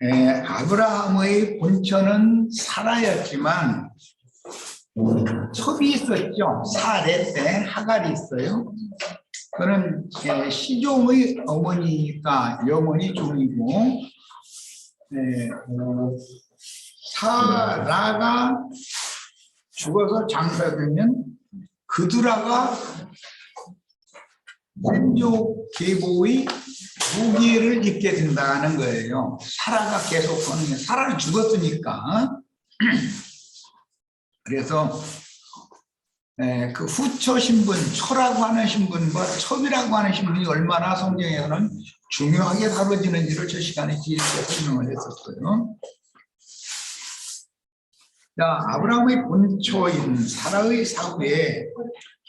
아브라함의 본처는 사라였지만 첩이 있었죠. 사례 때 하갈이 있어요. 그는 시종의 어머니가 영원히 종이고, 사라가 죽어서 장사되면 그두라가 민족 계보의 무기를 입게 된다는 거예요. 사라가 계속 보는 게, 사라는 죽었으니까. 그래서 그 후처 신분, 처라고 하는 신분과 첩이라고 하는 신분이 얼마나 성경에서는 중요하게 다뤄지는지를 저 시간에 길게 설명을 했었어요. 자, 아브라함의 본처인 사라의 사후에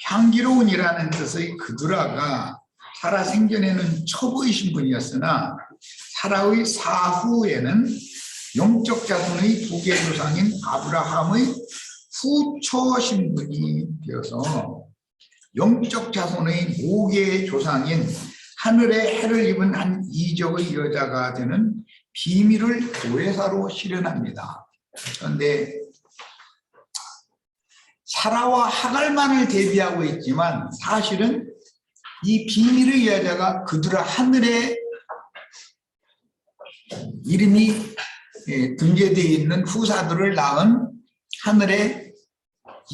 향기로운이라는 뜻의 그두라가 사라 생전에는 첩의 신분이었으나 사라의 사후에는 영적 자손의 두 개의 조상인 아브라함의 후처 신분이 되어서 영적 자손의 5개의 조상인 하늘의 해를 입은 한 이적의 여자가 되는 비밀을 고해사로 실현합니다. 그런데 사라와 하갈만을 대비하고 있지만 사실은 이 비밀의 여자가 그두라 하늘에 이름이 등재되어 있는 후사들을 낳은 하늘의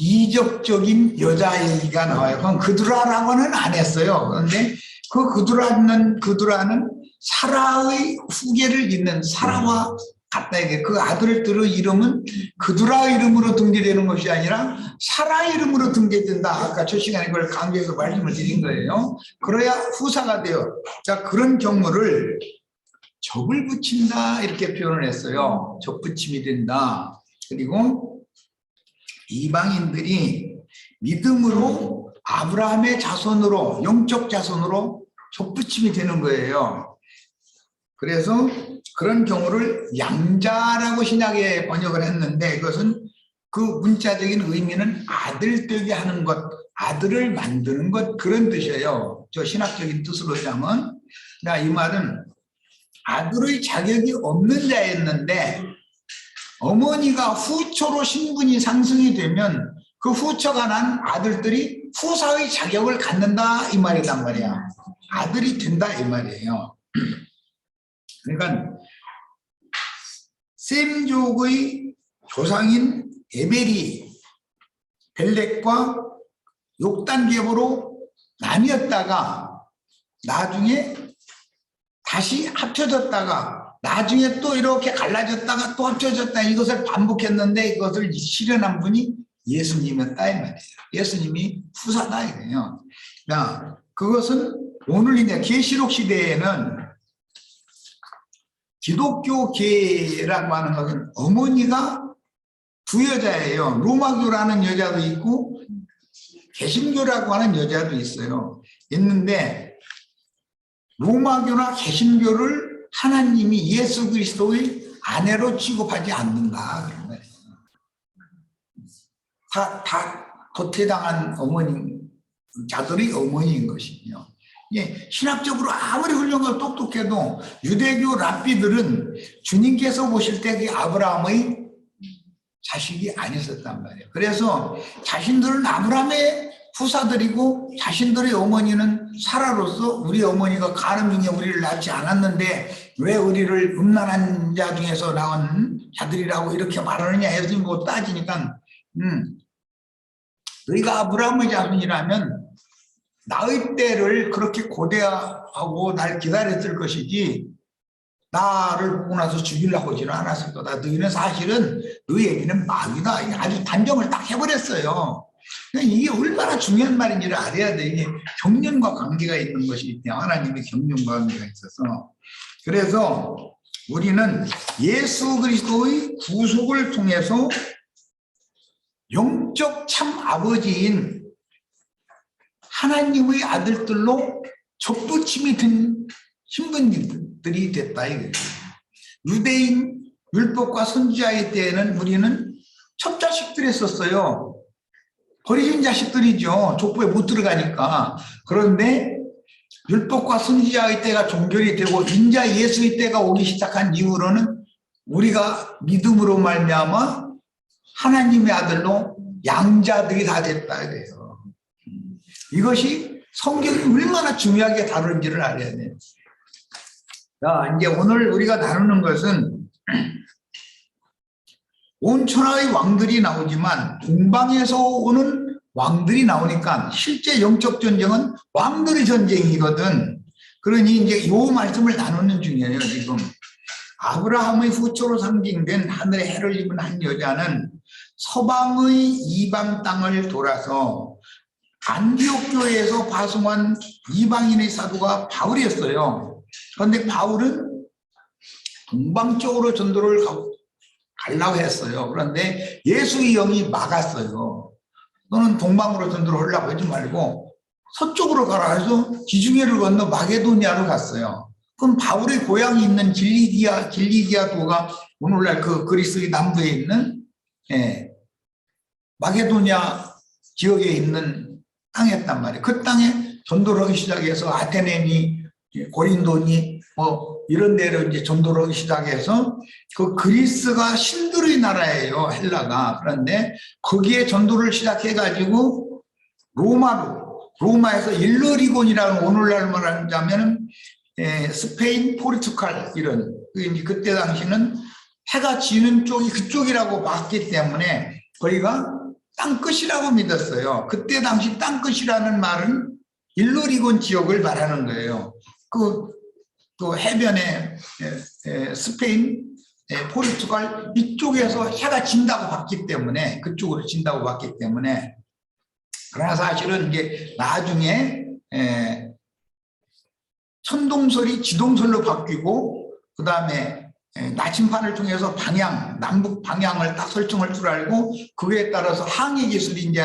이적적인 여자 얘기가 나와요. 그건 그두라라고는 안 했어요. 그런데 그 그두라는 사라의 후계를 잇는 사라와 같다. 그 아들들의 이름은 그두라 이름으로 등재되는 것이 아니라 사라 이름으로 등재된다. 아까 첫 시간에 그걸 강조해서 말씀을 드린 거예요. 그래야 후사가 돼요. 자, 그런 경우를 적을 붙인다 이렇게 표현을 했어요. 적붙임이 된다. 그리고 이방인들이 믿음으로 아브라함의 자손으로, 영적 자손으로 적붙임이 되는 거예요. 그래서 그런 경우를 양자라고 신약에 번역을 했는데, 이것은 그 문자적인 의미는 아들 되게 하는 것, 아들을 만드는 것, 그런 뜻이에요. 저 신학적인 뜻으로 하자면. 이 말은 아들의 자격이 없는 자였는데 어머니가 후처로 신분이 상승이 되면 그 후처가 난 아들들이 후사의 자격을 갖는다 이 말이란 말이야. 아들이 된다 이 말이에요. 그러니까 셈족의 조상인 에벨이 벨렉과 욕단 계보로 나뉘었다가 나중에 다시 합쳐졌다가 나중에 또 이렇게 갈라졌다가 또 합쳐졌다, 이것을 반복했는데 이것을 실현한 분이 예수님이었다 이 말이에요. 예수님이 후사다 이거예요. 그것은 오늘 이제 계시록 시대에는 기독교계라고 하는 것은 어머니가 두 여자예요. 로마교라는 여자도 있고 개신교라고 하는 여자도 있어요. 있는데 로마교나 개신교를 하나님이 예수 그리스도의 아내로 취급하지 않는다 그런 거예요. 다 도태당한 어머니, 자들의 어머니인 것이며, 신학적으로 아무리 훌륭하고 똑똑해도 유대교 랍비들은 주님께서 보실 때 그 아브라함의 자식이 아니었단 말이에요. 그래서 자신들은 아브라함의 후사들이고 자신들의 어머니는 사라로서 우리 어머니가 가늠 중에 우리를 낳지 않았는데 왜 우리를 음란한 자 중에서 나온 자들이라고 이렇게 말하느냐 해서 뭐 따지니까 너희가 아브라함의 자손이라면 나의 때를 그렇게 고대하고 날 기다렸을 것이지 나를 보고 나서 죽이려고 하지는 않았을 거다. 너희는 사실은 너희 애기는 마귀다. 아주 단정을 딱 해버렸어요. 이게 얼마나 중요한 말인지를 알아야 돼. 이게 경륜과 관계가 있는 것이기 때문에, 하나님의 경륜과 관계가 있어서. 그래서 우리는 예수 그리스도의 구속을 통해서 영적 참 아버지인 하나님의 아들들로 접붙임이 된 신분들이 됐다 이거예요. 유대인 율법과 선지자의 때에는 우리는 첩자식들이었어요. 버리신 자식들이죠. 족보에 못 들어가니까. 그런데 율법과 선지자의 때가 종결이 되고 인자 예수의 때가 오기 시작한 이후로는 우리가 믿음으로 말미암아 하나님의 아들로 양자들이 다 됐다 이래요. 이것이 성경이 얼마나 중요하게 다루는지를 알아야 돼요. 자, 이제 오늘 우리가 나누는 것은 온 천하의 왕들이 나오지만 동방에서 오는 왕들이 나오니까 실제 영적 전쟁은 왕들의 전쟁이거든. 그러니 이제 이 말씀을 나누는 중이에요. 지금 아브라함의 후초로 상징된 하늘의 해를 입은 한 여자는 서방의 이방 땅을 돌아서 안디옥 교회에서 파송한 이방인의 사도가 바울이었어요. 그런데 바울은 동방 쪽으로 전도를 가려고 했어요. 그런데 예수의 영이 막았어요. 너는 동방으로 전도를 하려고 하지 말고 서쪽으로 가라 해서 지중해를 건너 마게도니아로 갔어요. 그럼 바울의 고향이 있는 길리기아 도가 오늘날 그 그리스의 남부에 있는 마게도니아 지역에 있는 땅이었단 말이에요. 그 땅에 전도를 하기 시작해서 아테네니 고린도니 뭐 이런 데로 이제 전도를 하기 시작해서 그 그리스가 신들의 나라예요. 헬라가. 그런데 거기에 전도를 시작해가지고 로마에서 일러리곤이라는 오늘날 말하자면 스페인, 포르투갈 이런 그때 당시는 해가 지는 쪽이 그쪽이라고 봤기 때문에 거기가 땅끝이라고 믿었어요. 그때 당시 땅끝이라는 말은 일러리곤 지역을 말하는 거예요. 그 해변에 스페인, 포르투갈 이쪽에서 해가 진다고 봤기 때문에 그쪽으로 진다고 봤기 때문에 그러나 사실은 이제 나중에 천동설이 지동설로 바뀌고 그 다음에 나침판을 통해서 남북 방향을 딱 설정할 줄 알고 그에 따라서 항해 기술이 이제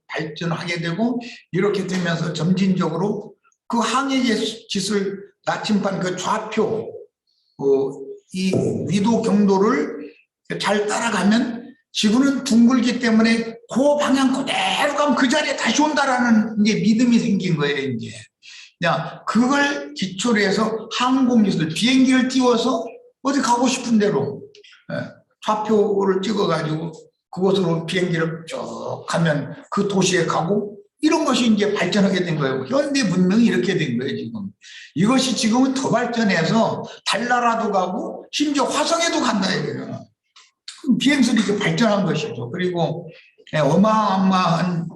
발전하게 되고 이렇게 되면서 점진적으로 그 항해 기술 나침판 그 좌표 이 위도 경도를 잘 따라가면 지구는 둥글기 때문에 그 방향 그대로 가면 그 자리에 다시 온다라는 이제 믿음이 생긴 거예요. 이제 그걸 기초로 해서 항공기술 비행기를 띄워서 어디 가고 싶은 대로 좌표를 찍어가지고 그곳으로 비행기를 쭉 가면 그 도시에 가고 이런 것이 이제 발전하게 된 거예요. 현대 문명이 이렇게 된 거예요, 지금. 이것이 지금은 더 발전해서 달나라도 가고 심지어 화성에도 간다 이거예요. 비행술이 이제 발전한 것이죠. 그리고 어마어마한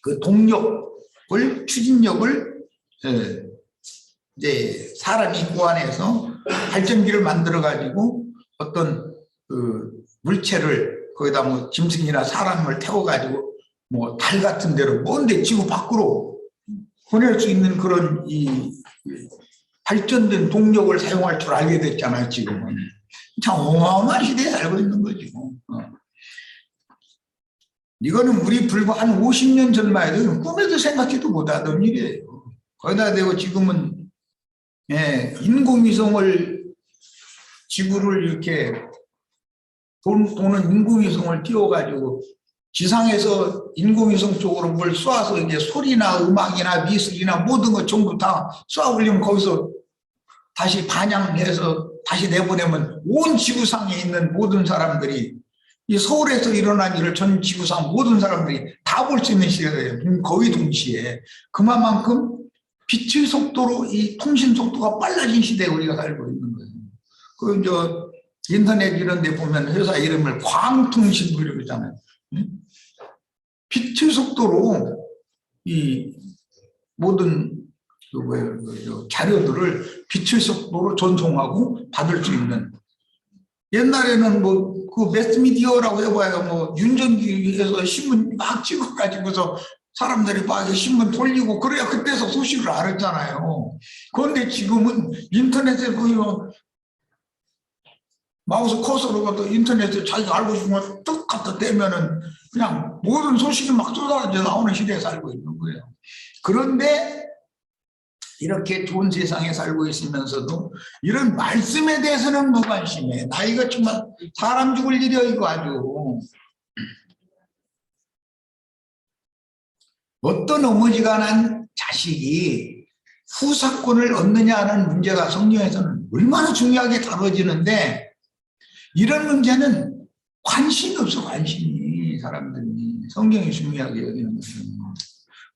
그 동력을, 추진력을 이제 사람이 고안해서 발전기를 만들어 가지고 어떤 그 물체를 거기다 뭐 짐승이나 사람을 태워 가지고 뭐 달 같은 데로 먼데 지구 밖으로 보낼 수 있는 그런 이 발전된 동력을 사용할 줄 알게 됐잖아요. 지금은 참 어마어마한 시대에 살고 있는 거지. 이거는 우리 불과 한 50년 전만 해도 꿈에도 생각지도 못하던 일이에요. 거기다 대고 지금은 인공위성을 지구를 이렇게 도는 인공위성을 띄워가지고 지상에서 인공위성 쪽으로 뭘 쏴서 이제 소리나 음악이나 미술이나 모든 것 전부 다 쏴 올리면 거기서 다시 반영해서 다시 내보내면 온 지구상에 있는 모든 사람들이 이 서울에서 일어난 일을 전 지구상 모든 사람들이 다 볼 수 있는 시대예요. 거의 동시에. 그만큼 빛의 속도로 이 통신 속도가 빨라진 시대에 우리가 살고 있는 거예요. 그 이제 인터넷 이런 데 보면 회사 이름을 광통신 이러잖아요. 빛의 속도로 이 모든 자료들을 빛의 속도로 전송하고 받을 수 있는. 옛날에는 뭐 그 매스미디어라고 해봐야 뭐 윤전기에서 신문 막 찍어가지고서 사람들이 막 신문 돌리고 그래야 그때서 소식을 알았잖아요. 그런데 지금은 인터넷에 보면 마우스 커서로 가도 인터넷에 자기가 알고 싶은 걸 뚝 갖다 대면은 그냥 모든 소식이 막 쏟아져 나오는 시대에 살고 있는 거예요. 그런데 이렇게 좋은 세상에 살고 있으면서도 이런 말씀에 대해서는 무관심해. 나 이거 정말 사람 죽을 일이야 이거 아주. 어떤 어머니가 자식이 후사권을 얻느냐는 문제가 성경에서는 얼마나 중요하게 다뤄지는데 이런 문제는 관심이 없어. 관심이. 사람들이 성경이 중요하게 여기는 것은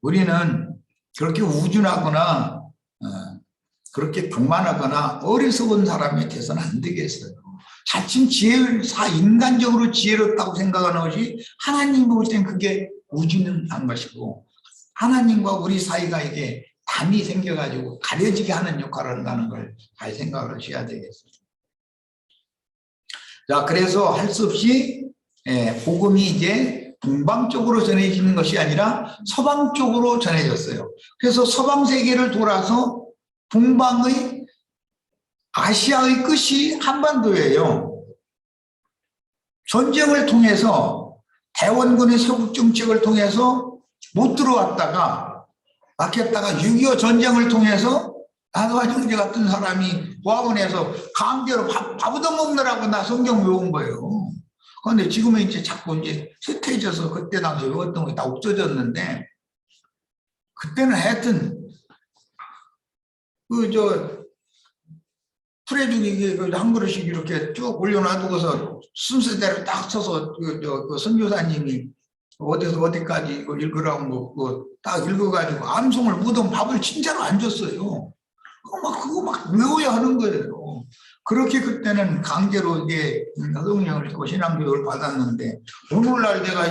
우리는 그렇게 우준하거나 그렇게 교만하거나 어리석은 사람이 돼서는 안 되겠어요. 자칭 인간적으로 지혜롭다고 생각하는 것이 하나님 볼 땐 그게 우준한 것이고, 하나님과 우리 사이가 이게 담이 생겨가지고 가려지게 하는 역할을 한다는 걸 잘 생각을 하셔야 되겠어요. 자, 그래서 할 수 없이 복음이 이제 동방 쪽으로 전해지는 것이 아니라 서방 쪽으로 전해졌어요. 그래서 서방 세계를 돌아서 동방의 아시아의 끝이 한반도예요. 전쟁을 통해서 대원군의 세국 정책을 통해서 못 들어왔다가 막혔다가 6.25 전쟁을 통해서 나도와 형제 같은 사람이 고아원에서 강제로 밥 얻어먹느라고 나 성경 외운 거예요. 그런데 지금은 이제 자꾸 이제 쇠퇴해져서 그때 당시 외웠던 게 다 없어졌는데, 그때는 하여튼 풀해주기 한 그릇씩 이렇게 쭉 올려놔두고서 순서대로 딱 서서 그 선교사님이 어디서 어디까지 이거 읽으라고 딱 읽어가지고 암송을 묻은 밥을 진짜로 안 줬어요. 그거 막 외워야 하는 거예요. 그렇게 그때는 강제로 이게 성령을 주고 신앙교육을 받았는데, 오늘날 내가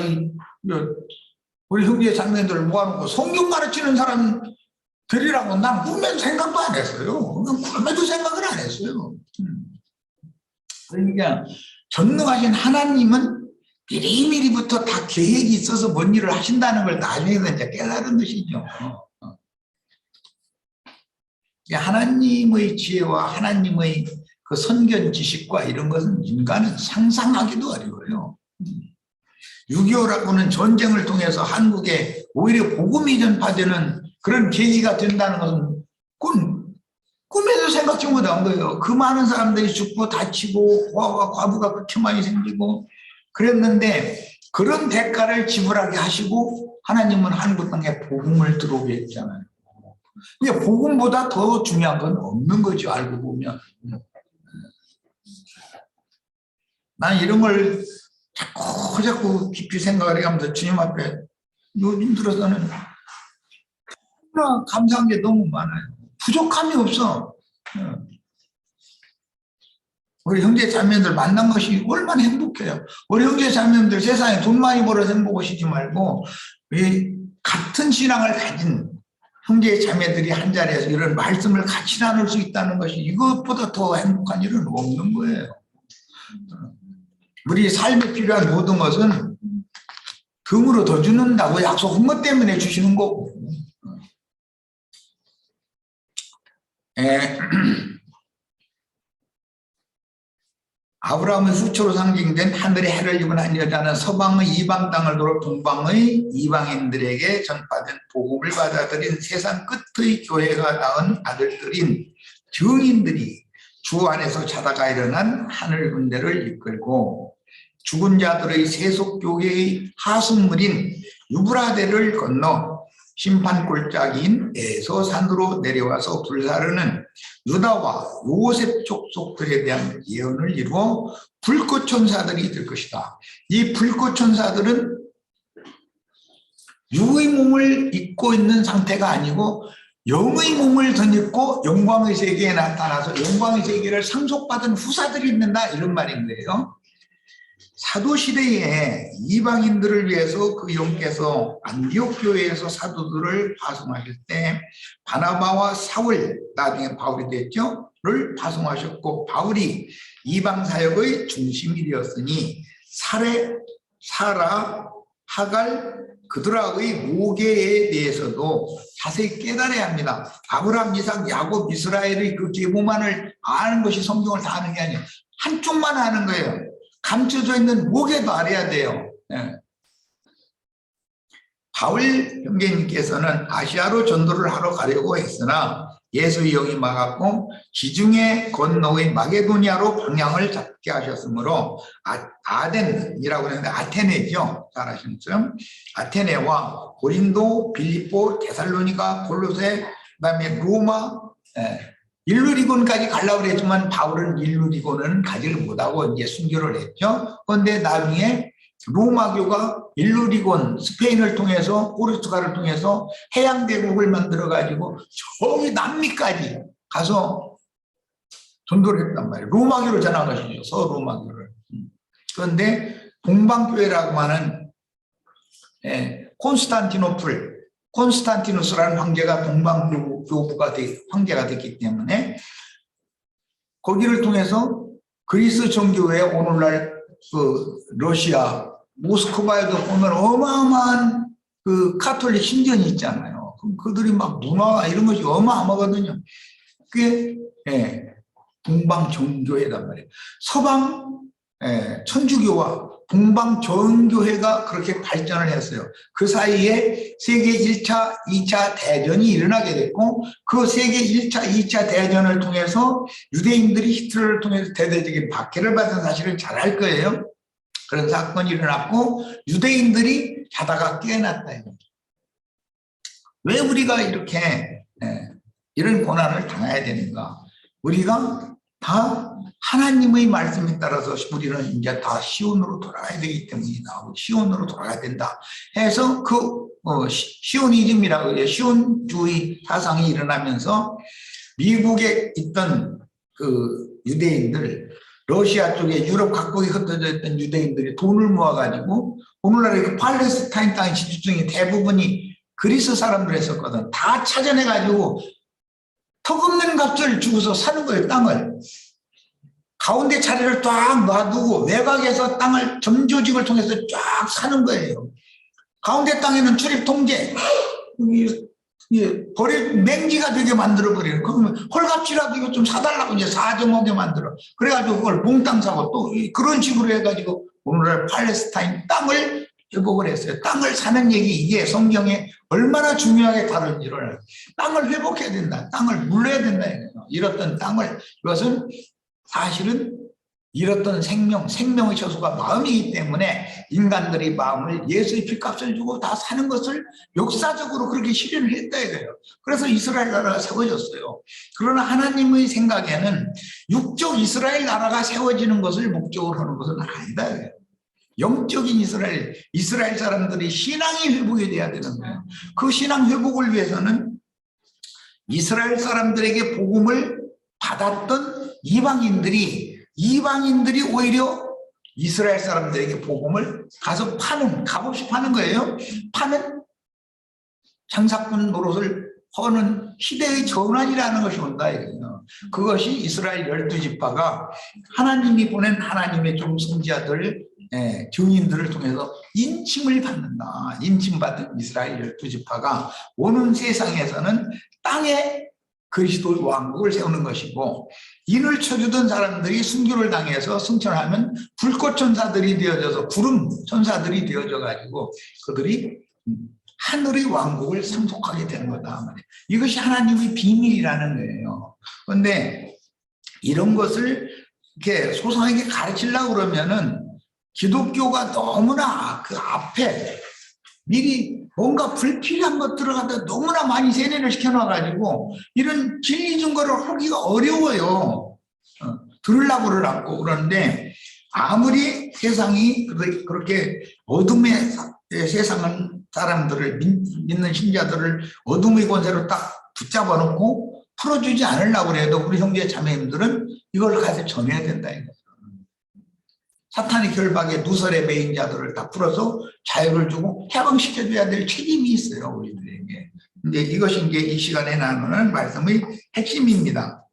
우리 형제 자매들 모아놓고 성경 가르치는 사람 되리라고 난 꿈에도 생각도 안 했어요. 꿈에도 생각을 안 했어요. 그러니까 전능하신 하나님은 미리미리부터 다 계획이 있어서 뭔 일을 하신다는 걸 나중에는 이제 깨달은 것이죠. 하나님의 지혜와 하나님의 그 선견 지식과 이런 것은 인간은 상상하기도 어려워요. 6.25라고는 전쟁을 통해서 한국에 오히려 복음이 전파되는 그런 계기가 된다는 것은 꿈에도 생각지 못한 거예요. 그 많은 사람들이 죽고 다치고 고아와 과부가 그렇게 많이 생기고 그랬는데, 그런 대가를 지불하게 하시고 하나님은 한국 땅에 복음을 들어오게 했잖아요. 근데 복음보다 더 중요한 건 없는 거죠, 알고 보면. 난 이런 걸 자꾸 깊이 생각을 해가면서 주님 앞에 요즘 들어서는 감사한 게 너무 많아요. 부족함이 없어. 우리 형제 자매들 만난 것이 얼마나 행복해요. 우리 형제 자매들 세상에 돈 많이 벌어서 행복하시지 말고 같은 신앙을 가진 형제 자매들이 한 자리에서 이런 말씀을 같이 나눌 수 있다는 것이 이것보다 더 행복한 일은 없는 거예요. 우리 삶에 필요한 모든 것은 덤으로 더 주는다고 약속한 것 때문에 주시는 거고. 아브라함의 후초로 상징된 하늘의 해를 입은 한 여자는 서방의 이방 땅을 돌아 동방의 이방인들에게 전파된 복음을 받아들인 세상 끝의 교회가 낳은 아들들인 증인들이 주 안에서 자다가 일어난 하늘 군대를 이끌고 죽은 자들의 세속교회의 하수물인 유브라데를 건너 심판 골짜기인 에서산으로 내려와서 불사르는 유다와 요셉 족속들에 대한 예언을 이루어 불꽃 천사들이 될 것이다. 이 불꽃 천사들은 육의 몸을 입고 있는 상태가 아니고 영의 몸을 덧입고 영광의 세계에 나타나서 영광의 세계를 상속받은 후사들이 있는다, 이런 말인 거예요. 사도시대에 이방인들을 위해서 그 영께서 안디옥 교회에서 사도들을 파송하실 때 바나바와 사울, 나중에 바울이 됐죠, 를 파송하셨고, 바울이 이방 사역의 중심이 되었으니 사라, 하갈, 그들의 모계에 대해서도 자세히 깨달아야 합니다. 아브라함, 이삭, 야곱, 이스라엘의 그 계보만을 아는 것이 성경을 다 아는 게 아니에요. 한쪽만 아는 거예요. 감춰져 있는 목에도 알아야 돼요. 바울 형제님께서는 아시아로 전도를 하러 가려고 했으나 예수의 영이 막았고 지중해 건너의 마게도니아로 방향을 잡게 하셨으므로 아덴이라고 하는데 아테네죠. 잘 아시는 것처럼 아테네와 고린도, 빌립보, 데살로니가, 골로새, 그다음에 로마, 일루리곤까지 가려고 그랬지만 바울은 일루리곤은 가지를 못하고 이제 순교를 했죠. 그런데 나중에 로마교가 일루리곤, 스페인을 통해서 포르투갈을 통해서 해양대국을 만들어 가지고 저기 남미까지 가서 전도를 했단 말이에요. 로마교를 전한 것이죠. 서로마교를. 그런데 동방교회라고 하는 콘스탄티누스라는 황제가 동방교부가 황제가 됐기 때문에 거기를 통해서 그리스 정교회 오늘날 그 러시아 모스크바에도 보면 어마어마한 그 카톨릭 신전이 있잖아요. 그럼 그들이 막 문화 이런 것이 어마어마하거든요. 그게 동방 정교회란 말이에요. 서방 천주교와 동방 정교회가 그렇게 발전을 했어요. 그 사이에 세계 1차, 2차 대전이 일어나게 됐고 그 세계 1차, 2차 대전을 통해서 유대인들이 히틀러를 통해서 대대적인 박해를 받은 사실을 잘 알 거예요. 그런 사건이 일어났고 유대인들이 자다가 깨어났다. 왜 우리가 이렇게 이런 고난을 당해야 되는가? 우리가 다 하나님의 말씀에 따라서 우리는 이제 다 시온으로 돌아가야 되기 때문이다. 시온으로 돌아가야 된다. 해서 그 시오니즘이라고 시온주의 사상이 일어나면서 미국에 있던 그 유대인들, 러시아 쪽에 유럽 각국에 흩어져 있던 유대인들이 돈을 모아가지고 오늘날의 그 팔레스타인 땅의 지주 중에 대부분이 그리스 사람들이었거든. 다 찾아내가지고 턱없는 값을 주고서 사는 거예요. 땅을. 가운데 자리를 쫙 놔두고 외곽에서 땅을 점조직을 통해서 쫙 사는 거예요. 가운데 땅에는 출입 통제, 맹지가 되게 만들어버려요. 그러면 헐값이라도 이거 좀 사달라고 이제 4.5개 만들어. 그래가지고 그걸 몽땅 사고 또 그런 식으로 해가지고 오늘날 팔레스타인 땅을 회복을 했어요. 땅을 사는 얘기 이게 성경에 얼마나 중요하게 다룬지를 땅을 회복해야 된다. 땅을 물려야 된다. 잃었던 땅을 이것은 사실은 잃었던 생명의 처소가 마음이기 때문에 인간들이 마음을 예수의 피값을 주고 다 사는 것을 역사적으로 그렇게 실현을 했다 이거예요. 그래서 이스라엘 나라가 세워졌어요. 그러나 하나님의 생각에는 육적 이스라엘 나라가 세워지는 것을 목적으로 하는 것은 아니다 이거예요. 영적인 이스라엘 사람들이 신앙이 회복이 돼야 되는 거예요. 그 신앙 회복을 위해서는 이스라엘 사람들에게 복음을 받았던 이방인들이 오히려 이스라엘 사람들에게 복음을 가서 값없이 파는 거예요. 파는 장사꾼 노릇을 하는 시대의 전환이라는 것이 온다 이거예요. 그것이 이스라엘 12지파가 하나님이 보낸 하나님의 좀 선지자들 증인들을 통해서 인침을 받는다. 인침받은 이스라엘 12지파가 오는 세상에서는 땅에 그리스도의 왕국을 세우는 것이고 인을 쳐주던 사람들이 순교를 당해서 승천하면 불꽃 천사들이 되어져서 구름 천사들이 되어져 가지고 그들이 하늘의 왕국을 상속하게 되는 거다. 이것이 하나님의 비밀이라는 거예요. 그런데 이런 것을 이렇게 소상하게 가르치려고 그러면은 기독교가 너무나 그 앞에 미리 뭔가 불필요한 것 들어가다 너무나 많이 세뇌를 시켜놔가지고 이런 진리 증거를 하기가 어려워요. 들으려고를 않고 그러는데 아무리 세상이 그렇게 어둠의 세상은 사람들을 믿는 신자들을 어둠의 권세로 딱 붙잡아 놓고 풀어주지 않으려고 해도 우리 형제 자매님들은 이걸 가서 전해야 된다 이거죠. 사탄의 결박에 누설에 매인 자들을 다 풀어서 자유를 주고 해방시켜줘야 될 책임이 있어요, 우리들에게. 근데 이것이 이제 이 시간에 나누는 말씀의 핵심입니다.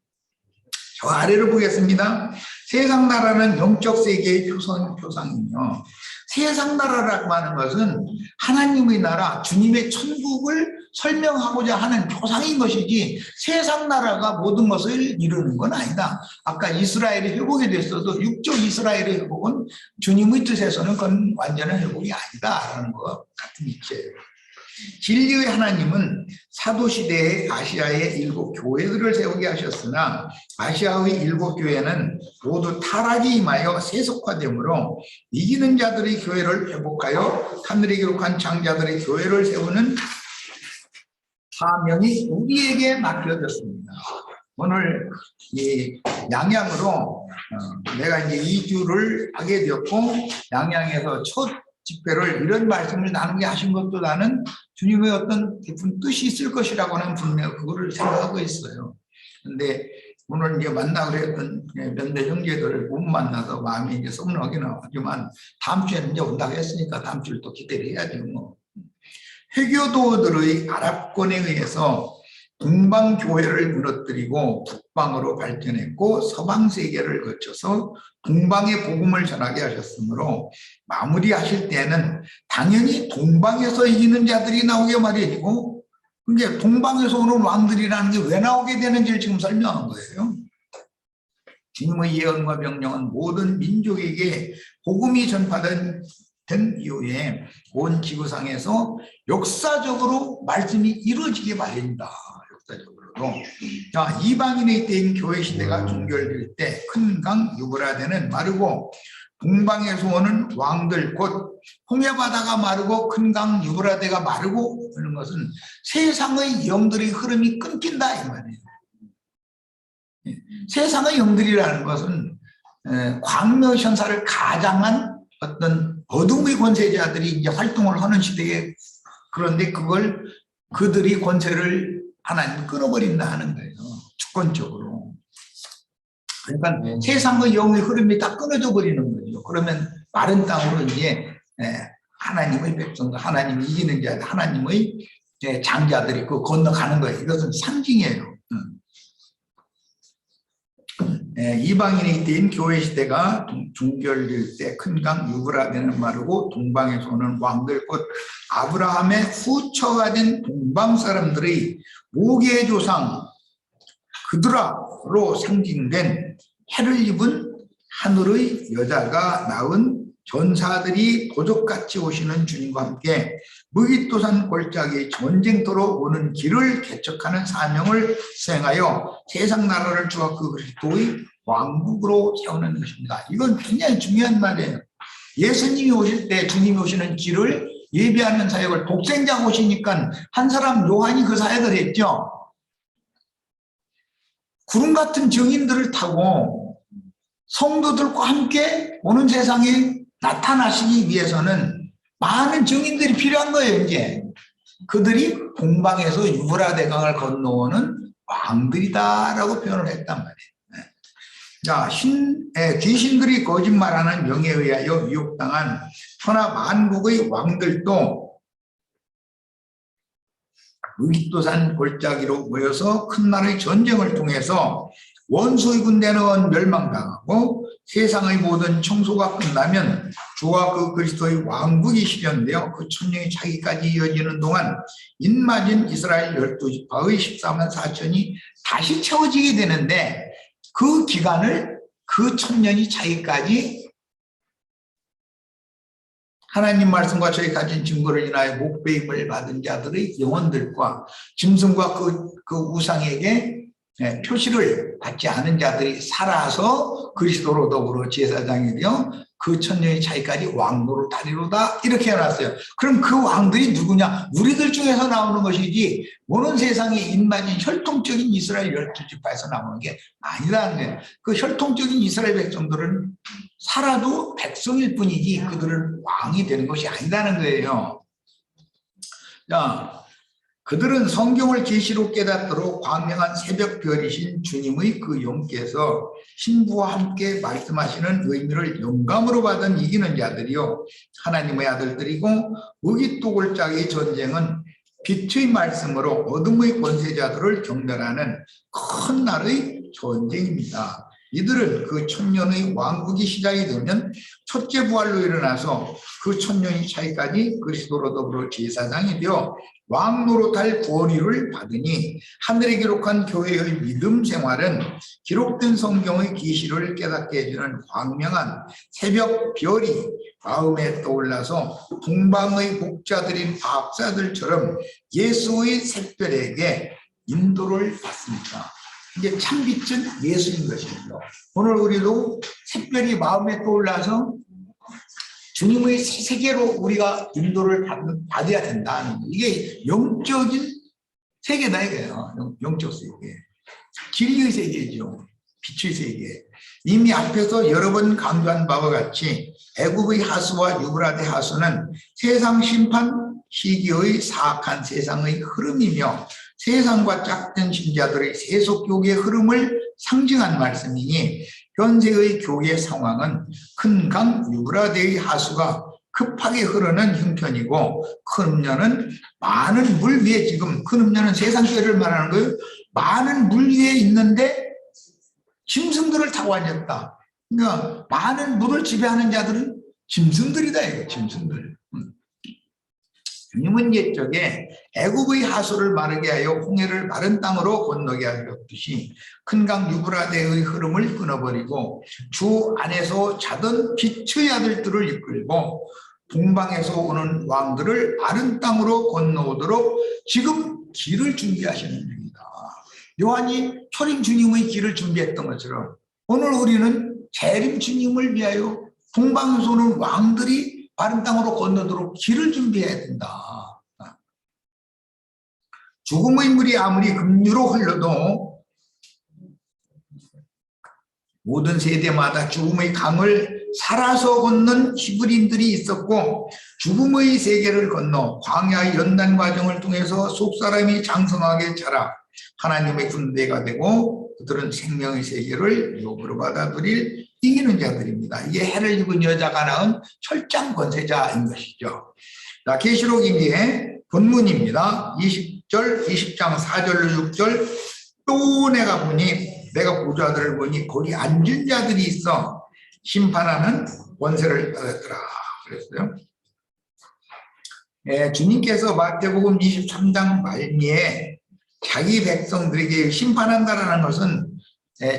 저 아래를 보겠습니다. 세상 나라는 영적 세계의 표상이며, 세상 나라라고 하는 것은 하나님의 나라, 주님의 천국을 설명하고자 하는 표상인 것이지 세상 나라가 모든 것을 이루는 건 아니다. 아까 이스라엘이 회복이 됐어도 육적 이스라엘의 회복은 주님의 뜻에서는 그건 완전한 회복이 아니다라는 것 같은 이치예요. 진리의 하나님은 사도시대에 아시아의 7교회들을 세우게 하셨으나 아시아의 7교회는 모두 타락이 임하여 세속화되므로 이기는 자들의 교회를 회복하여 하늘에 기록한 장자들의 교회를 세우는 사명이 우리에게 맡겨졌습니다. 오늘 이 양양으로 내가 이제 2주를 하게 되었고, 양양에서 첫 집회를 이런 말씀을 나누게 하신 것도 나는 주님의 어떤 깊은 뜻이 있을 것이라고는 분명히 그거를 생각하고 있어요. 근데 오늘 이제 만나고 했던 몇몇 형제들을 못 만나서 마음이 이제 썩나기는 하지만 다음 주에는 이제 온다고 했으니까 다음 주를 또 기대를 해야죠. 뭐. 회교도들의 아랍권에 의해서 동방교회를 무너뜨리고 북방으로 발전했고 서방 세계를 거쳐서 동방의 복음을 전하게 하셨으므로 마무리하실 때는 당연히 동방에서 이기는 자들이 나오게 마련이고, 그게 동방에서 오는 왕들이라는 게 왜 나오게 되는지를 지금 설명한 거예요. 주님의 예언과 명령은 모든 민족에게 복음이 전파된 이후에 온 지구상에서 역사적으로 말씀이 이루어지게 마련이다. 역사적으로도. 자, 이방인의 때인 교회 시대가 종결될 때 큰 강 유브라데는 마르고 동방에서 오는 왕들 곧 홍해바다가 마르고 큰 강 유브라데가 마르고 하는 것은 세상의 영들의 흐름이 끊긴다 이 말이에요. 세상의 영들이라는 것은 광명현사를 가장한 어떤 어둠의 권세자들이 이제 활동을 하는 시대에, 그런데 그들이 권세를 하나님 끊어버린다 하는 거예요. 주권적으로. 그러니까 세상의 영의 흐름이 다 끊어져 버리는 거죠. 그러면 마른 땅으로 이제 하나님의 백성들, 하나님이 이기는 자들, 하나님의 장자들이 그 건너가는 거예요. 이것은 상징이에요. 이방인의 때인 교회 시대가 종결될 때 큰 강 유브라데는 마르고 동방에서 오는 왕들 곧 아브라함의 후처가 된 동방 사람들의 모계의 조상 그드라로 상징된 해를 입은 하늘의 여자가 낳은 전사들이 도적같이 오시는 주님과 함께 무기토산 골짜기 전쟁터로 오는 길을 개척하는 사명을 수행하여 세상 나라를 주와 그 그리스도의 왕국으로 세우는 것입니다. 이건 굉장히 중요한 말이에요. 예수님이 오실 때 주님이 오시는 길을 예비하는 사역을 독생자가 오시니까 한 사람 요한이 그 사역을 했죠. 구름 같은 증인들을 타고 성도들과 함께 오는 세상에 나타나시기 위해서는 많은 증인들이 필요한 거예요. 이제 그들이 동방에서 유브라데 강을 건너오는 왕들이다라고 표현을 했단 말이에요. 자, 귀신들이 거짓말하는 명에 의하여 미혹당한 천하 만국의 왕들도 무기토산 골짜기로 모여서 큰 나라의 전쟁을 통해서 원수의 군대는 멸망당하고 세상의 모든 청소가 끝나면 주와 그 그리스도의 왕국이 실현되어 그 천년이 차기까지 이어지는 동안 인마진 이스라엘 12지파의 14만 4천이 다시 채워지게 되는데, 그 기간을 그 천년이 차기까지 하나님 말씀과 저희 가진 증거를 인하여 목배임을 받은 자들의 영혼들과 짐승과 그 우상에게 표시를 받지 않은 자들이 살아서 그리스도로 더불어 제사장이 되어 그 천년의 차이까지 왕노를 타리로다, 이렇게 해놨어요. 그럼 그 왕들이 누구냐? 우리들 중에서 나오는 것이지 오는 세상에 인마진 혈통적인 이스라엘 12지파에서 나오는 게 아니라는 거예요. 그 혈통적인 이스라엘 백성들은 살아도 백성일 뿐이지 그들은 왕이 되는 것이 아니라는 거예요. 자, 그들은 성경을 계시로 깨닫도록 광명한 새벽별이신 주님의 그 영께서 신부와 함께 말씀하시는 의미를 영감으로 받은 이기는 자들이요 하나님의 아들들이고, 무기토 골짜기의 전쟁은 빛의 말씀으로 어둠의 권세자들을 경멸하는 큰 날의 전쟁입니다. 이들은 그 천년의 왕국이 시작이 되면 첫째 부활로 일어나서 그 천년이 차이까지 그리스도로 더불어 제사장이 되어 왕노릇할 구원의를 받으니, 하늘에 기록한 교회의 믿음 생활은 기록된 성경의 계시를 깨닫게 해주는 광명한 새벽 별이 마음에 떠올라서 동방의 목자들인 과학자들처럼 예수의 샛별에게 인도를 받습니다. 이게 참빛은 예수인 것이죠. 오늘 우리도 샛별이 마음에 떠올라서 주님의 세계로 우리가 인도를 받아야 된다는, 이게 영적인 세계다 이거예요. 영적 세계. 진리의 세계죠. 빛의 세계. 이미 앞에서 여러 번 강조한 바와 같이 애굽의 하수와 유브라데 하수는 세상 심판 시기의 사악한 세상의 흐름이며 세상과 짝든 신자들의 세속 교계의 흐름을 상징한 말씀이니 현재의 교계 상황은 큰 강 유브라데의 하수가 급하게 흐르는 형편이고 큰 음료는 많은 물 위에 지금 큰 음료는 세상교회를 말하는 거예요. 많은 물 위에 있는데 짐승들을 타고 앉았다. 그러니까 많은 물을 지배하는 자들은 짐승들이다 이거 짐승들. 주님은 옛적에 애굽의 하수를 마르게 하여 홍해를 마른 땅으로 건너게 하였듯이 큰 강 유브라데의 흐름을 끊어버리고 주 안에서 자던 빛의 아들들을 이끌고 동방에서 오는 왕들을 마른 땅으로 건너오도록 지금 길을 준비하시는 중입니다. 요한이 초림 주님의 길을 준비했던 것처럼 오늘 우리는 재림 주님을 위하여 동방에서 오는 왕들이 마른 땅으로 건너도록 길을 준비해야 된다. 죽음의 물이 아무리 급류로 흘러도 모든 세대마다 죽음의 강을 살아서 걷는 히브리인들이 있었고 죽음의 세계를 건너 광야의 연단 과정을 통해서 속사람이 장성하게 자라 하나님의 군대가 되고 그들은 생명의 세계를 욕으로 받아들일 이기는 자들입니다. 이게 해를 입은 여자가 낳은 철장 권세자인 것이죠. 자, 계시록 이게 본문입니다. 20장 4절로 6절 또 내가 보좌들을 보니 거기 앉은 자들이 있어 심판하는 권세를 받았더라 그랬어요. 주님께서 마태복음 23장 말미에 자기 백성들에게 심판한다라는 것은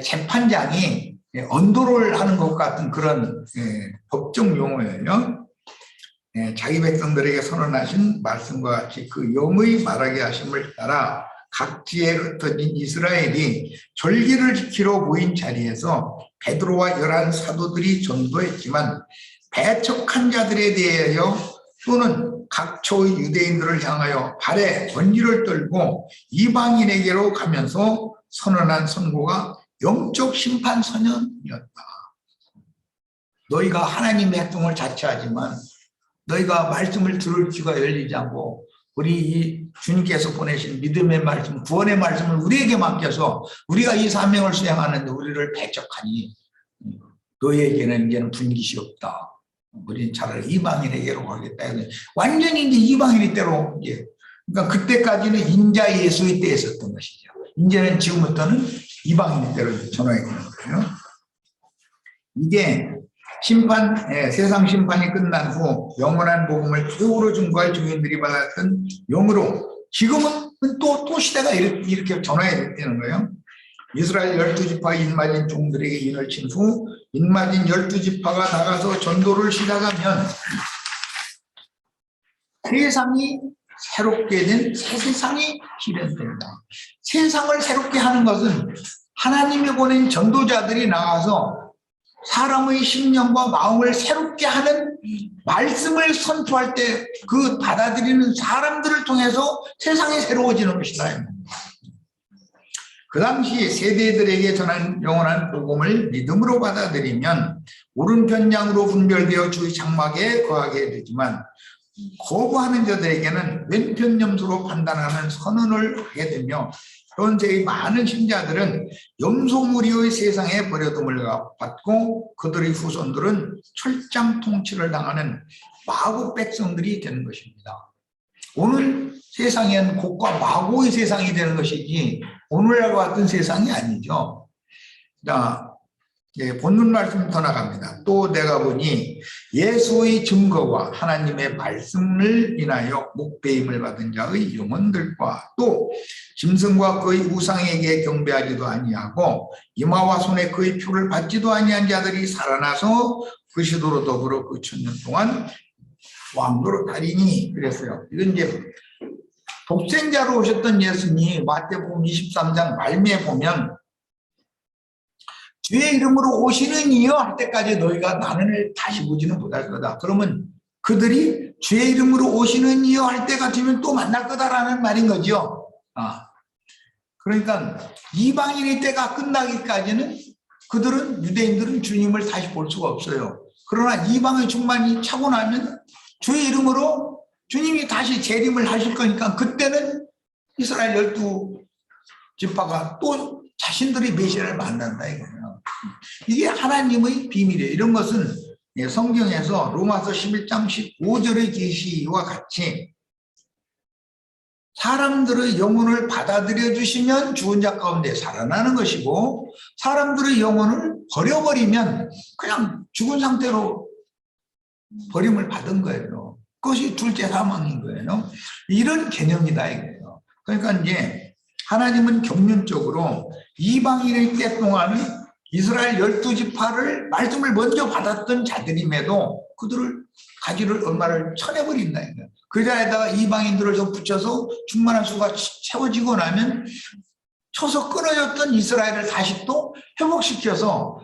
재판장이 언도를 하는 것 같은 그런 법정 용어예요. 자기 백성들에게 선언하신 말씀과 같이 그 영의 말하게 하심을 따라 각지에 흩어진 이스라엘이 절기를 지키러 모인 자리에서 베드로와 11 사도들이 전도했지만 배척한 자들에 대하여 또는 각처의 유대인들을 향하여 발에 번지를 떨고 이방인에게로 가면서 선언한 선고가 영적 심판 선언이었다. 너희가 하나님의 행동을 자처하지만 너희가 말씀을 들을 귀가 열리지 않고 우리 이 주님께서 보내신 믿음의 말씀, 구원의 말씀을 우리에게 맡겨서 우리가 이 사명을 수행하는데 우리를 배척하니 너희에게는 이제는 분깃이 없다. 우리는 차라리 이방인에게로 가겠다. 완전히 이제 이방인의 때로 이제 그러니까 그때까지는 인자 예수의 때에 있었던 것이죠. 이제는 지금부터는 이방인의 때로 전환이 되는 거예요. 이게 세상 심판이 끝난 후 영원한 복음을 최후로 증거할 증인들이 받았던 영으로 지금은 또 시대가 이렇게 전환이 되는 거예요. 이스라엘 12지파 인마진 종들에게 인을 친 후 인마진 12지파가 나가서 전도를 시작하면 세상이 새롭게 된 새 세상이 실현된다. 세상을 새롭게 하는 것은 하나님이 보낸 전도자들이 나가서 사람의 심령과 마음을 새롭게 하는 말씀을 선포할 때 그 받아들이는 사람들을 통해서 세상이 새로워지는 것이다. 그 당시 세대들에게 전한 영원한 복음을 믿음으로 받아들이면 오른편 양으로 분별되어 주의 장막에 거하게 되지만 거부하는 자들에게는 왼편 염소로 판단하는 선언을 하게 되며 현재의 많은 신자들은 염소무리의 세상에 버려둠을 받고 그들의 후손들은 철장 통치를 당하는 마국 백성들이 되는 것입니다. 오늘 세상엔 곡과 마고의 세상이 되는 것이지 오늘날과 같은 세상이 아니죠. 자, 본문 말씀 더 나갑니다. 또 내가 보니 예수의 증거와 하나님의 말씀을 인하여 목배임을 받은 자의 영혼들과 또 짐승과 그의 우상에게 경배하지도 아니하고 이마와 손에 그의 표를 받지도 아니한 자들이 살아나서 그 시도로 더불어 그 1000년 동안 왕도로 다리니 그랬어요. 이건 이제 독생자로 오셨던 예수님이 마태복음 23장 말미에 보면 주의 이름으로 오시는 이여 할 때까지 너희가 나는 다시 보지는 못할 거다. 그러면 그들이 주의 이름으로 오시는 이여 할 때가 되면 또 만날 거다라는 말인 거죠. 그러니까 이방인의 때가 끝나기까지는 그들은 유대인들은 주님을 다시 볼 수가 없어요. 그러나 이방의 충만이 차고 나면 주의 이름으로 주님이 다시 재림을 하실 거니까 그때는 이스라엘 12지파가 또 자신들의 메시아를 만난다 이거예요. 이게 하나님의 비밀이에요. 이런 것은 성경에서 로마서 11장 15절의 계시와 같이 사람들의 영혼을 받아들여 주시면 죽은 자 가운데 살아나는 것이고 사람들의 영혼을 버려버리면 그냥 죽은 상태로 버림을 받은 거예요. 그것이 둘째 사망인 거예요. 이런 개념이다 이거예요. 그러니까 이제 하나님은 경륜적으로 이방인의 때 동안은 이스라엘 12지파를 말씀을 먼저 받았던 자들임에도 그들을 가지를 얼마를 쳐내버린다 이거예요. 그 자에다가 이방인들을 좀 붙여서 충만한 수가 채워지고 나면 쳐서 끊어졌던 이스라엘을 다시 또 회복시켜서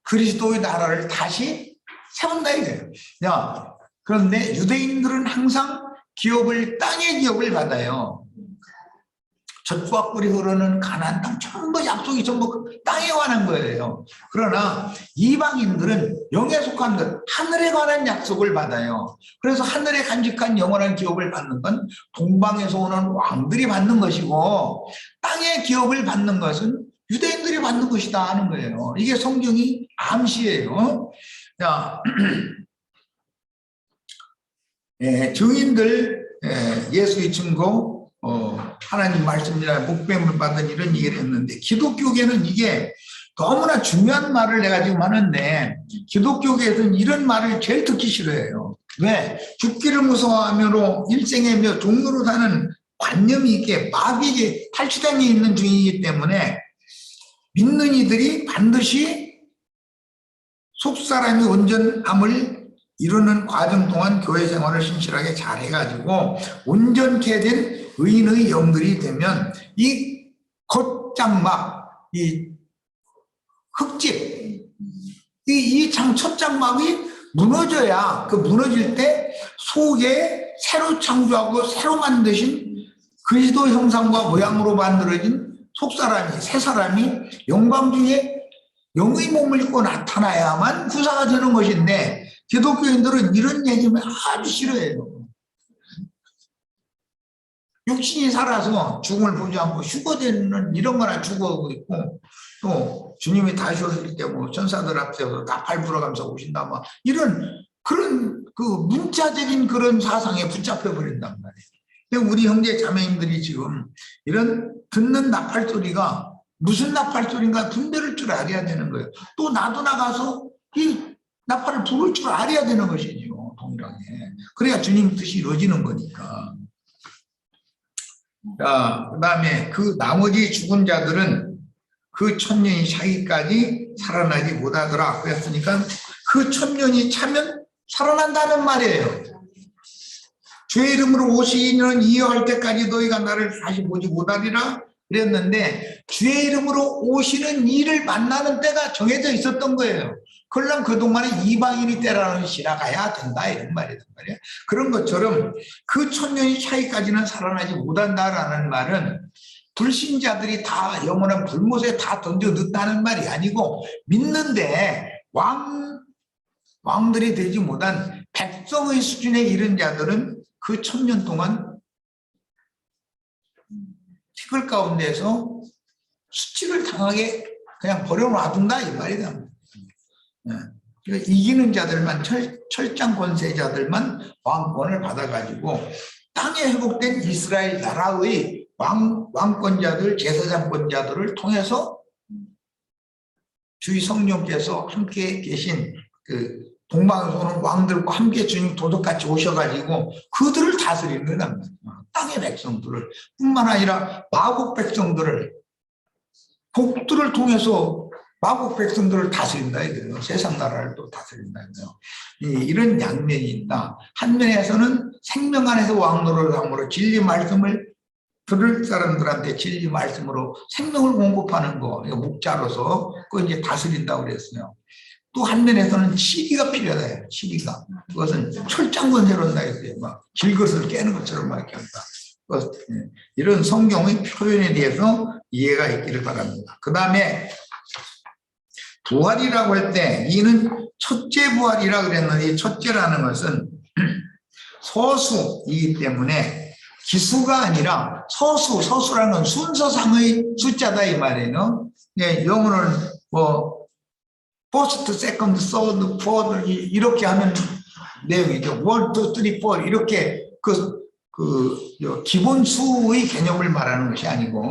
그리스도의 나라를 다시 세운다 이거예요. 그런데 유대인들은 항상 땅의 기업을 받아요. 젖과 꿀이 흐르는 가나안 땅 전부 약속이 전부 땅에 관한 거예요. 그러나 이방인들은 영에 속한 것, 하늘에 관한 약속을 받아요. 그래서 하늘에 간직한 영원한 기업을 받는 건 동방에서 오는 왕들이 받는 것이고 땅의 기업을 받는 것은 유대인들이 받는 것이다 하는 거예요. 이게 성경이 암시예요. 증인들 예수의 증거 하나님 말씀이나 목배물 받은 이런 얘기를 했는데 기독교계는 이게 너무나 중요한 말을 내가 지금 하는데 기독교계에서는 이런 말을 제일 듣기 싫어해요. 왜? 죽기를 무서워하므로 일생애며 종로로 사는 관념이 있게 마비게 탈취당해 있는 중이기 때문에 믿는 이들이 반드시 속사람이 온전함을 이루는 과정 동안 교회 생활을 신실하게 잘 해가지고 온전케 된 의인의 영들이 되면 이 겉장막, 이 흙집, 이 첫 장막이 무너져야 그 무너질 때 속에 새로 창조하고 새로 만드신 그리스도 형상과 모양으로 만들어진 속사람이, 새 사람이 영광 중에 영의 몸을 입고 나타나야만 구사가 되는 것인데 기독교인들은 이런 얘기면 아주 싫어해요. 육신이 살아서 죽음을 보지 않고 휴거되는 이런 거나 죽어오고 있고 또 주님이 다시 오실 때 뭐 천사들 앞에서 나팔 불어가면서 오신다 막 이런 그런 그 문자적인 그런 사상에 붙잡혀 버린단 말이에요. 근데 우리 형제 자매님들이 지금 이런 듣는 나팔 소리가 무슨 나팔 소리인가 분별할 줄 알아야 되는 거예요. 또 나도 나가서 이 나팔을 부를 줄 알아야 되는 것이죠. 동일하게. 그래야 주님 뜻이 이루어지는 거니까. 자, 그 다음에 그 나머지 죽은 자들은 그 1000년이 차기까지 살아나지 못하더라. 그랬으니까 그 1000년이 차면 살아난다는 말이에요. 주의 이름으로 오시는 이어할 때까지 너희가 나를 다시 보지 못하리라 그랬는데 주의 이름으로 오시는 이를 만나는 때가 정해져 있었던 거예요. 그러려면 그동안에 이방인이 때라는 지나가야 된다 이런 말이란 말이에요. 그런 것처럼 그 1000년이 차이까지는 살아나지 못한다라는 말은 불신자들이 다 영원한 불못에 다 던져 넣는다는 말이 아니고 믿는데 왕들이 되지 못한 백성의 수준에 이른 자들은 그 1000년 동안 티끌 가운데서 수치를 당하게 그냥 버려놔둔다 이 말이다. 그러니까 이기는 자들만 철장 권세자들만 왕권을 받아가지고 땅에 회복된 이스라엘 나라의 왕권자들 제사장권자들을 통해서 주의 성령께서 함께 계신 그 동방에서 오는 왕들과 함께 주님 도적같이 오셔가지고 그들을 다스리는 거란 말이에요. 땅의 백성들을 뿐만 아니라 마국 백성들을 복들을 통해서 마국 백성들을 다스린다 이거예요. 세상 나라를 또 다스린다 이거예요. 이런 양면이 있다. 한 면에서는 생명 안에서 왕노릇을 함으로 진리 말씀을 들을 사람들한테 진리 말씀으로 생명을 공급하는 거, 목자로서 그거 이제 다스린다고 그랬어요. 또 한 면에서는 치리가 필요하다. 치리가. 그것은 철장 권세로 한다 했어요. 막 길것을 깨는 것처럼 막 이렇게 한다. 이런 성경의 표현에 대해서 이해가 있기를 바랍니다. 그 다음에 부활이라고 할 때 이는 첫째 부활이라 그랬는데 첫째라는 것은 서수이기 때문에 기수가 아니라 서수라는 건 순서상의 숫자다 이 말이에요. 영어는 뭐 first, second, third, fourth 이렇게 하면 내용이죠. 1, 2, 3, 4 이렇게 기본 수의 개념을 말하는 것이 아니고,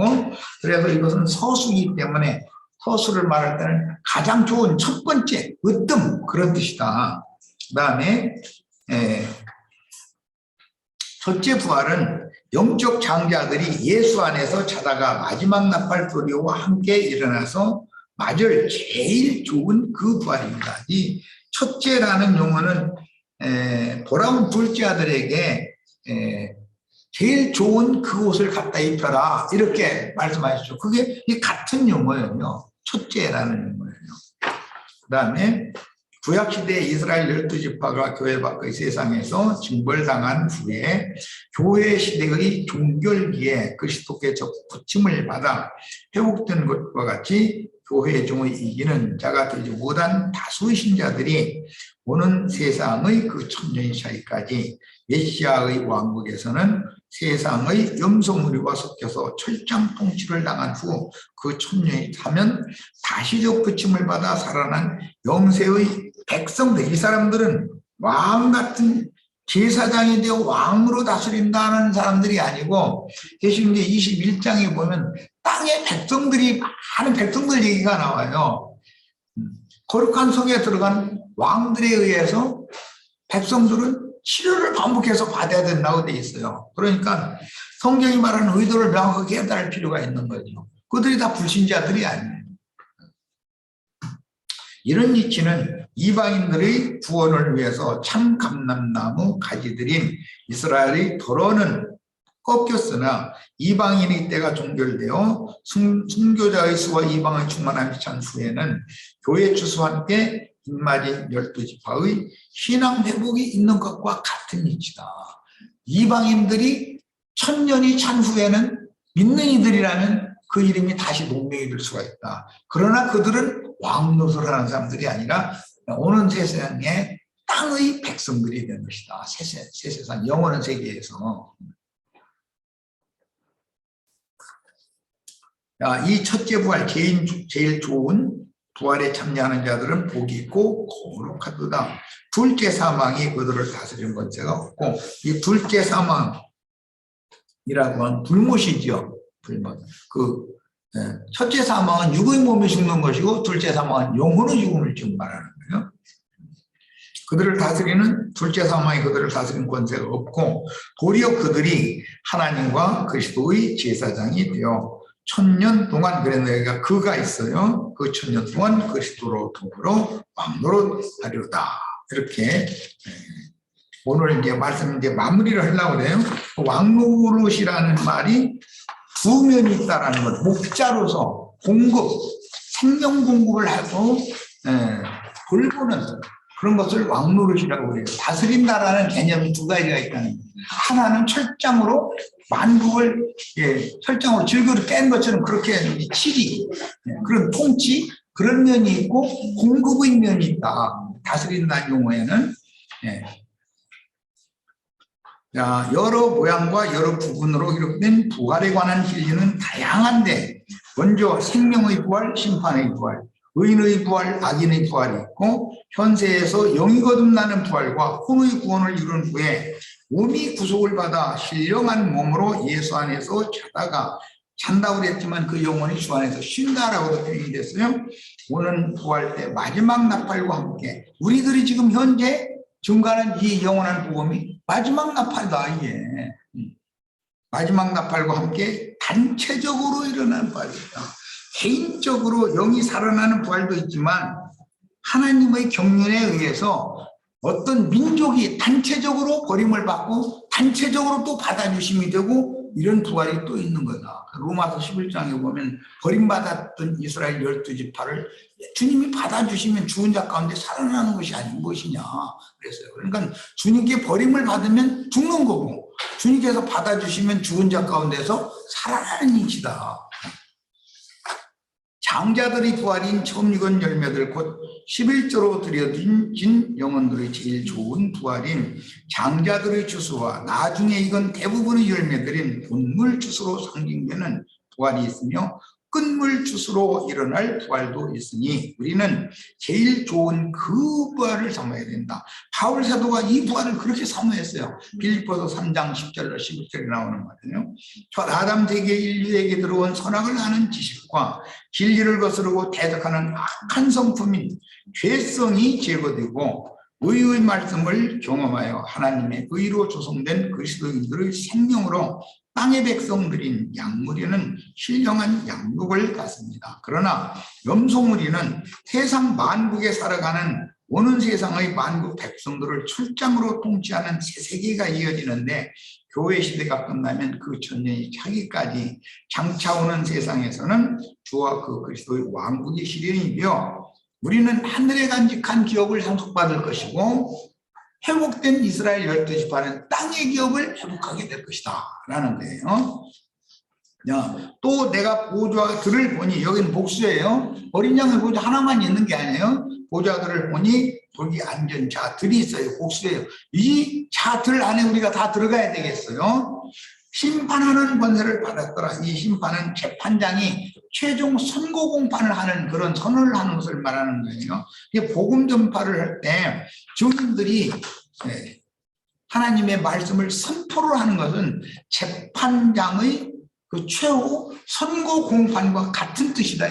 그래서 이것은 서수이기 때문에 서수를 말할 때는 가장 좋은 첫 번째 으뜸 그런 뜻이다. 그 다음에 첫째 부활은 영적 장자들이 예수 안에서 자다가 마지막 나팔 소리와 함께 일어나서 맞을 제일 좋은 그 부활입니다. 이 첫째라는 용어는 돌아온 둘째 아들에게 제일 좋은 그 옷을 갖다 입혀라 이렇게 말씀하셨죠. 그게 같은 용어예요. 첫째라는 용어예요. 그 다음에 구약시대 이스라엘 12지파가 교회 밖의 세상에서 징벌당한 후에 교회 시대의 종결기에 그리스도께 접붙임을 받아 회복된 것과 같이 교회 중의 이기는 자가 되지 못한 다수의 신자들이 오는 세상의 그 천년의 차이까지 메시아의 왕국에서는 세상의 염소무리와 섞여서 철장 통치를 당한 후 그 천년이 차면 다시 접붙임을 받아 살아난 영세의 백성들, 이 사람들은 왕 같은 제사장이 되어 왕으로 다스린다는 사람들이 아니고, 계시록기 21장에 보면 땅의 백성들이, 많은 백성들 얘기가 나와요. 거룩한 성에 들어간 왕들에 의해서 백성들은 치료를 반복해서 받아야 된다고 돼 있어요. 그러니까 성경이 말하는 의도를 명확하게 깨달을 필요가 있는 거죠. 그들이 다 불신자들이 아니에요. 이런 이치는 이방인들의 구원을 위해서 참 감람나무 가지들인 이스라엘의 더러는 꺾였으나 이방인의 때가 종결되어 순교자의 수와 이방의 충만함이 찬 후에는 교회 추수와 함께 빗맞은 12지파의 신앙 회복이 있는 것과 같은 이치다. 이방인들이 천년이 찬 후에는 믿는 이들이라면 그 이름이 다시 농명이 될 수가 있다. 그러나 그들은 왕노릇을 하는 사람들이 아니라 오는 세상에 땅의 백성들이 된 것이다. 새 세상, 영원한 세계에서. 이 첫째 부활, 제일 좋은 부활에 참여하는 자들은 복이 있고 거룩하도다. 둘째 사망이 그들을 다스리는 권세가 없고, 이 둘째 사망이라고 하면 불못이죠. 불못. 첫째 사망은 육의 몸이 죽는 것이고, 둘째 사망은 영혼의 죽음을 지금 말하는 거예요. 그들을 다스리는 둘째 사망이 그들을 다스리는 권세가 없고, 도리어 그들이 하나님과 그리스도의 제사장이 되어 천년 동안, 그랬는데 그가 있어요. 그 천년 동안 그리스도로 더불어 왕노릇 하리로다. 이렇게 오늘 이제 말씀 이제 마무리를 하려고 그래요. 왕노릇이라는 말이 두 면이 있다라는 것, 목자로서 공급, 생명 공급을 하고 돌보는 그런 것을 왕노릇이라고 해요. 다스린다라는 개념이 두 가지가 있다는 거예요. 하나는 철장으로 만국을 철장으로 질그릇 깬 것처럼 그렇게 치리, 그런 통치, 그런 면이 있고 공급의 면이 있다. 다스린다는 용어에는. 여러 모양과 여러 부분으로 기록된 부활에 관한 진리는 다양한데, 먼저 생명의 부활, 심판의 부활, 의인의 부활, 악인의 부활이 있고, 현세에서 영이 거듭나는 부활과 혼의 구원을 이룬 후에 몸이 구속을 받아 신령한 몸으로 예수 안에서 잔다고 그랬지만 그 영혼이 주 안에서 쉰다라고 표현이 됐어요. 오는 부활 때 마지막 나팔과 함께 우리들이 지금 현재 증가하는 이 영원한 복음이 마지막 나팔이다. 이게 마지막 나팔과 함께 단체적으로 일어나는 부활이다. 개인적으로 영이 살아나는 부활도 있지만 하나님의 경륜에 의해서 어떤 민족이 단체적으로 버림을 받고 단체적으로 또 받아주심이 되고 이런 부활이 또 있는 거다. 로마서 11장에 보면 버림받았던 이스라엘 12지파를 주님이 받아주시면 죽은 자 가운데 살아나는 것이 아닌 것이냐 그랬어요. 그러니까 주님께 버림을 받으면 죽는 거고, 주님께서 받아주시면 죽은 자 가운데서 살아나는 이시다. 장자들의 부활인 처음 익은 열매들 곧 11조로 드려진 영혼들의 제일 좋은 부활인 장자들의 주수와 나중에 익은 대부분의 열매들인 본물 주수로 상징되는 부활이 있으며 끝물 주수로 일어날 부활도 있으니 우리는 제일 좋은 그 부활을 삼아야 된다. 바울 사도가 이 부활을 그렇게 사모했어요. 빌립보서 3장 10절로 11절에 나오는 말이에요. 첫 아담 세계 인류에게 들어온 선악을 아는 지식과 진리를 거스르고 대적하는 악한 성품인 죄성이 제거되고 의의 말씀을 경험하여 하나님의 의로 조성된 그리스도인들의 생명으로 땅의 백성들인 양무리는 신령한 양육을 받습니다. 그러나 염소무리는 세상 만국에 살아가는 오는 세상의 만국 백성들을 출장으로 통치하는 새 세계가 이어지는데 교회 시대가 끝나면 그 천년이 차기까지 장차 오는 세상에서는 주와 그 그리스도의 왕국의 실현이며 우리는 하늘에 간직한 기업을 상속받을 것이고 회복된 이스라엘 12지파는 땅의 기업을 회복하게 될 것이다 라는 거예요. 또 내가 보좌들을 보니, 여기는 복수예요. 어린 양의 보좌 하나만 있는 게 아니에요. 보좌들을 보니 거기 앉은 자들이 있어요. 복수예요. 이 자들 안에 우리가 다 들어가야 되겠어요. 심판하는 권세를 받았더라. 이 심판은 재판장이 최종 선고 공판을 하는 그런 선언을 하는 것을 말하는 거예요. 복음 전파를 할 때 증인들이 하나님의 말씀을 선포를 하는 것은 재판장의 그 최후 선고 공판과 같은 뜻이다.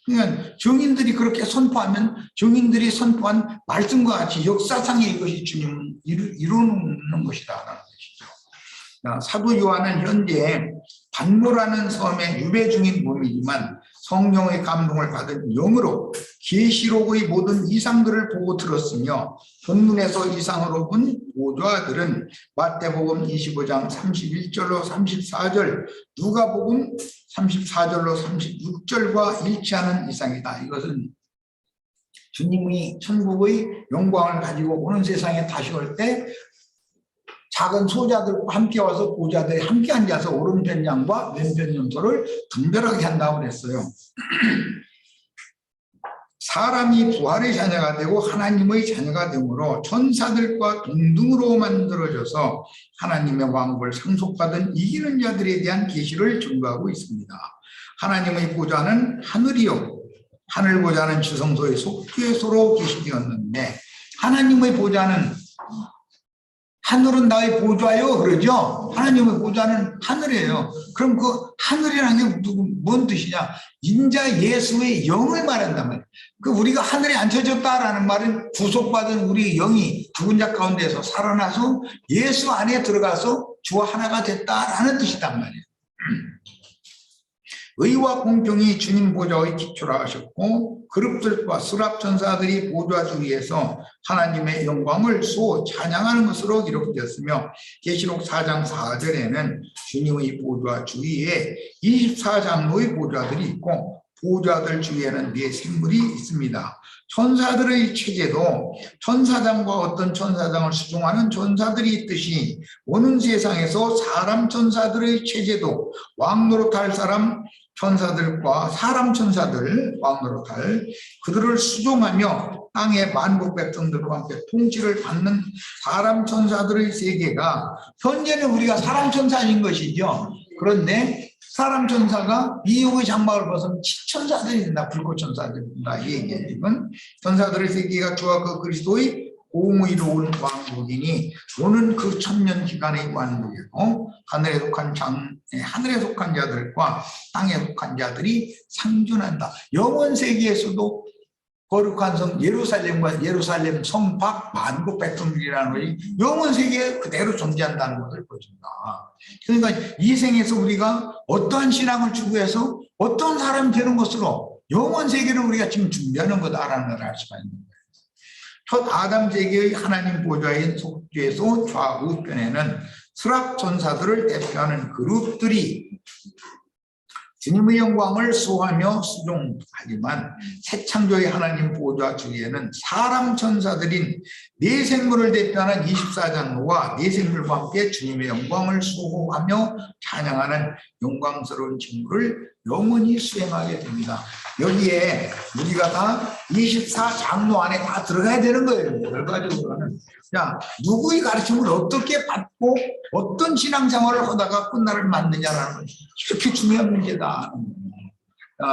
그러니까 증인들이 그렇게 선포하면 증인들이 선포한 말씀과 같이 역사상의 이것이 주님 이루는 것이다라는 것이죠. 사도 요한은 현재 반모라는 섬에 유배 중인 몸이지만 성령의 감동을 받은 영으로 계시록의 모든 이상들을 보고 들었으며 본문에서 이상으로 본 보좌들은 마태복음 25장 31절로 34절, 누가복음 34절로 36절과 일치하는 이상이다. 이것은 주님이 천국의 영광을 가지고 오는 세상에 다시 올 때 작은 소자들과 함께 와서 보좌들이 함께 앉아서 오른편 양과 왼편 염소를 분별하게 한다고 그랬어요. 사람이 부활의 자녀가 되고 하나님의 자녀가 되므로 천사들과 동등으로 만들어져서 하나님의 왕국을 상속받은 이기는 자들에 대한 계시를 증거하고 있습니다. 하나님의 보좌는 하늘이요, 하늘 보좌는 지성소의 속죄소로 계시되었는데 하나님의 보좌는 하늘은 나의 보좌요 그러죠. 하나님의 보좌는 하늘이에요. 그럼 그 하늘이라는 게 뭔 뜻이냐? 인자 예수의 영을 말한단 말이에요. 그 우리가 하늘에 앉혀졌다라는 말은 구속받은 우리 영이 죽은 자 가운데서 살아나서 예수 안에 들어가서 주와 하나가 됐다라는 뜻이단 말이에요. 의와 공평이 주님 보좌의 기초라 하셨고 그룹들과 수랍 천사들이 보좌 주위에서 하나님의 영광을 소 찬양하는 것으로 기록되었으며 계시록 4장 4절에는 주님의 보좌 주위에 24장로의 보좌들이 있고 보좌들 주위에는 4생물이 있습니다. 천사들의 체제도 천사장과 어떤 천사장을 수종하는 천사들이 있듯이 오는 세상에서 사람 천사들의 체제도 왕노릇할 사람 천사들과 사람 천사들 왕노릇할 그들을 수종하며 땅의 만국 백성들과 함께 통치를 받는 사람 천사들의 세계가 현재는 우리가 사람 천사인 것이죠. 그런데 사람 천사가 미혹의 장막을 벗으면 천사들이 된다. 불꽃 천사들이 된다. 이 얘기예요. 지금 천사들의 세계가 주와 그 그리스도의 공의로운 왕국이니 오는 그 천년 기간의 왕국이고 하늘에 속한 자들과 땅에 속한 자들이 상존한다. 영원 세계에서도 거룩한 성 예루살렘과 예루살렘 성 밖 만국 백성들이라는 것이 영원 세계에 그대로 존재한다는 것을 보여준다. 그러니까 이 생에서 우리가 어떠한 신앙을 추구해서 어떤 사람이 되는 것으로 영원 세계를 우리가 지금 준비하는 거다라는 걸 알 수가 있는 거예요. 첫 아담 세계의 하나님 보좌인 속죄소 좌우편에는 수랍 천사들을 대표하는 그룹들이 주님의 영광을 수호하며 수종하지만 새 창조의 하나님 보좌 주위에는 사람 천사들인 네 생물을 대표하는 24장로와 네 생물과 함께 주님의 영광을 수호하며 찬양하는 영광스러운 직무를 영원히 수행하게 됩니다. 여기에 우리가 다 24장로 안에 다 들어가야 되는 거예요. 결과적으로는 누구의 가르침을 어떻게 받고 어떤 신앙생활을 하다가 끝날을 맞느냐라는 것이 이렇게 중요한 문제다.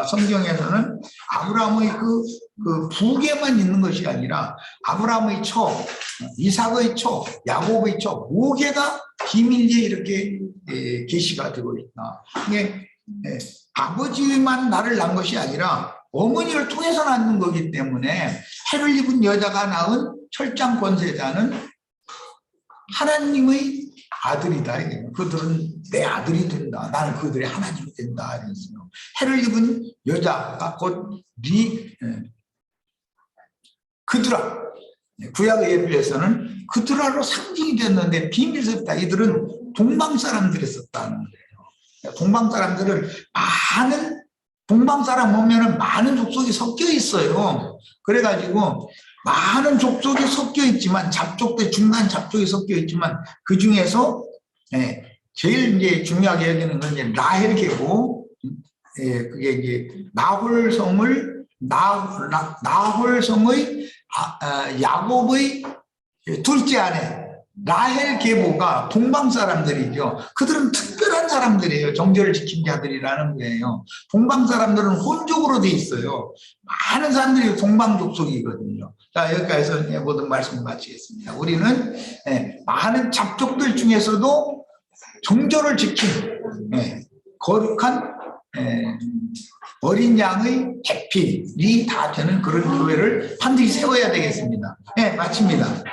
성경에서는 아브라함의 그 부계만 있는 것이 아니라 아브라함의 초, 이삭의 초, 야곱의 초, 무게가 비밀리에 이렇게 계시가 되고 있다. 이게 아버지만 나를 낳은 것이 아니라 어머니를 통해서 낳는 거기 때문에 해를 입은 여자가 낳은 철장 권세자는 하나님의 아들이다. 그들은 내 아들이 된다. 나는 그들의 하나님이 된다. 해를 입은 여자가 곧 그드라. 구약의 예배에서는 그드라로 상징이 됐는데 비밀스럽다. 이들은 동방 사람들이었다는 거예요. 동방 사람들은 동방 사람 보면은 많은 족속이 섞여 있어요. 그래가지고 많은 족속이 섞여 있지만 중간 잡족이 섞여 있지만 그 중에서 제일 이제 중요하게 여기는 건 이제 라헬 계고 그게 이제 나홀성의 야곱의 둘째 아내 라헬 계보가 동방 사람들이죠. 그들은 특별한 사람들이에요. 정절을 지킨 자들이라는 거예요. 동방 사람들은 혼족으로 돼 있어요. 많은 사람들이 동방 족속이거든요. 자, 여기까지서 모든 말씀 마치겠습니다. 우리는 많은 잡족들 중에서도 정절을 지킨 거룩한 어린 양의 대필이 다 되는 그런 교회를 반드시 세워야 되겠습니다. 마칩니다.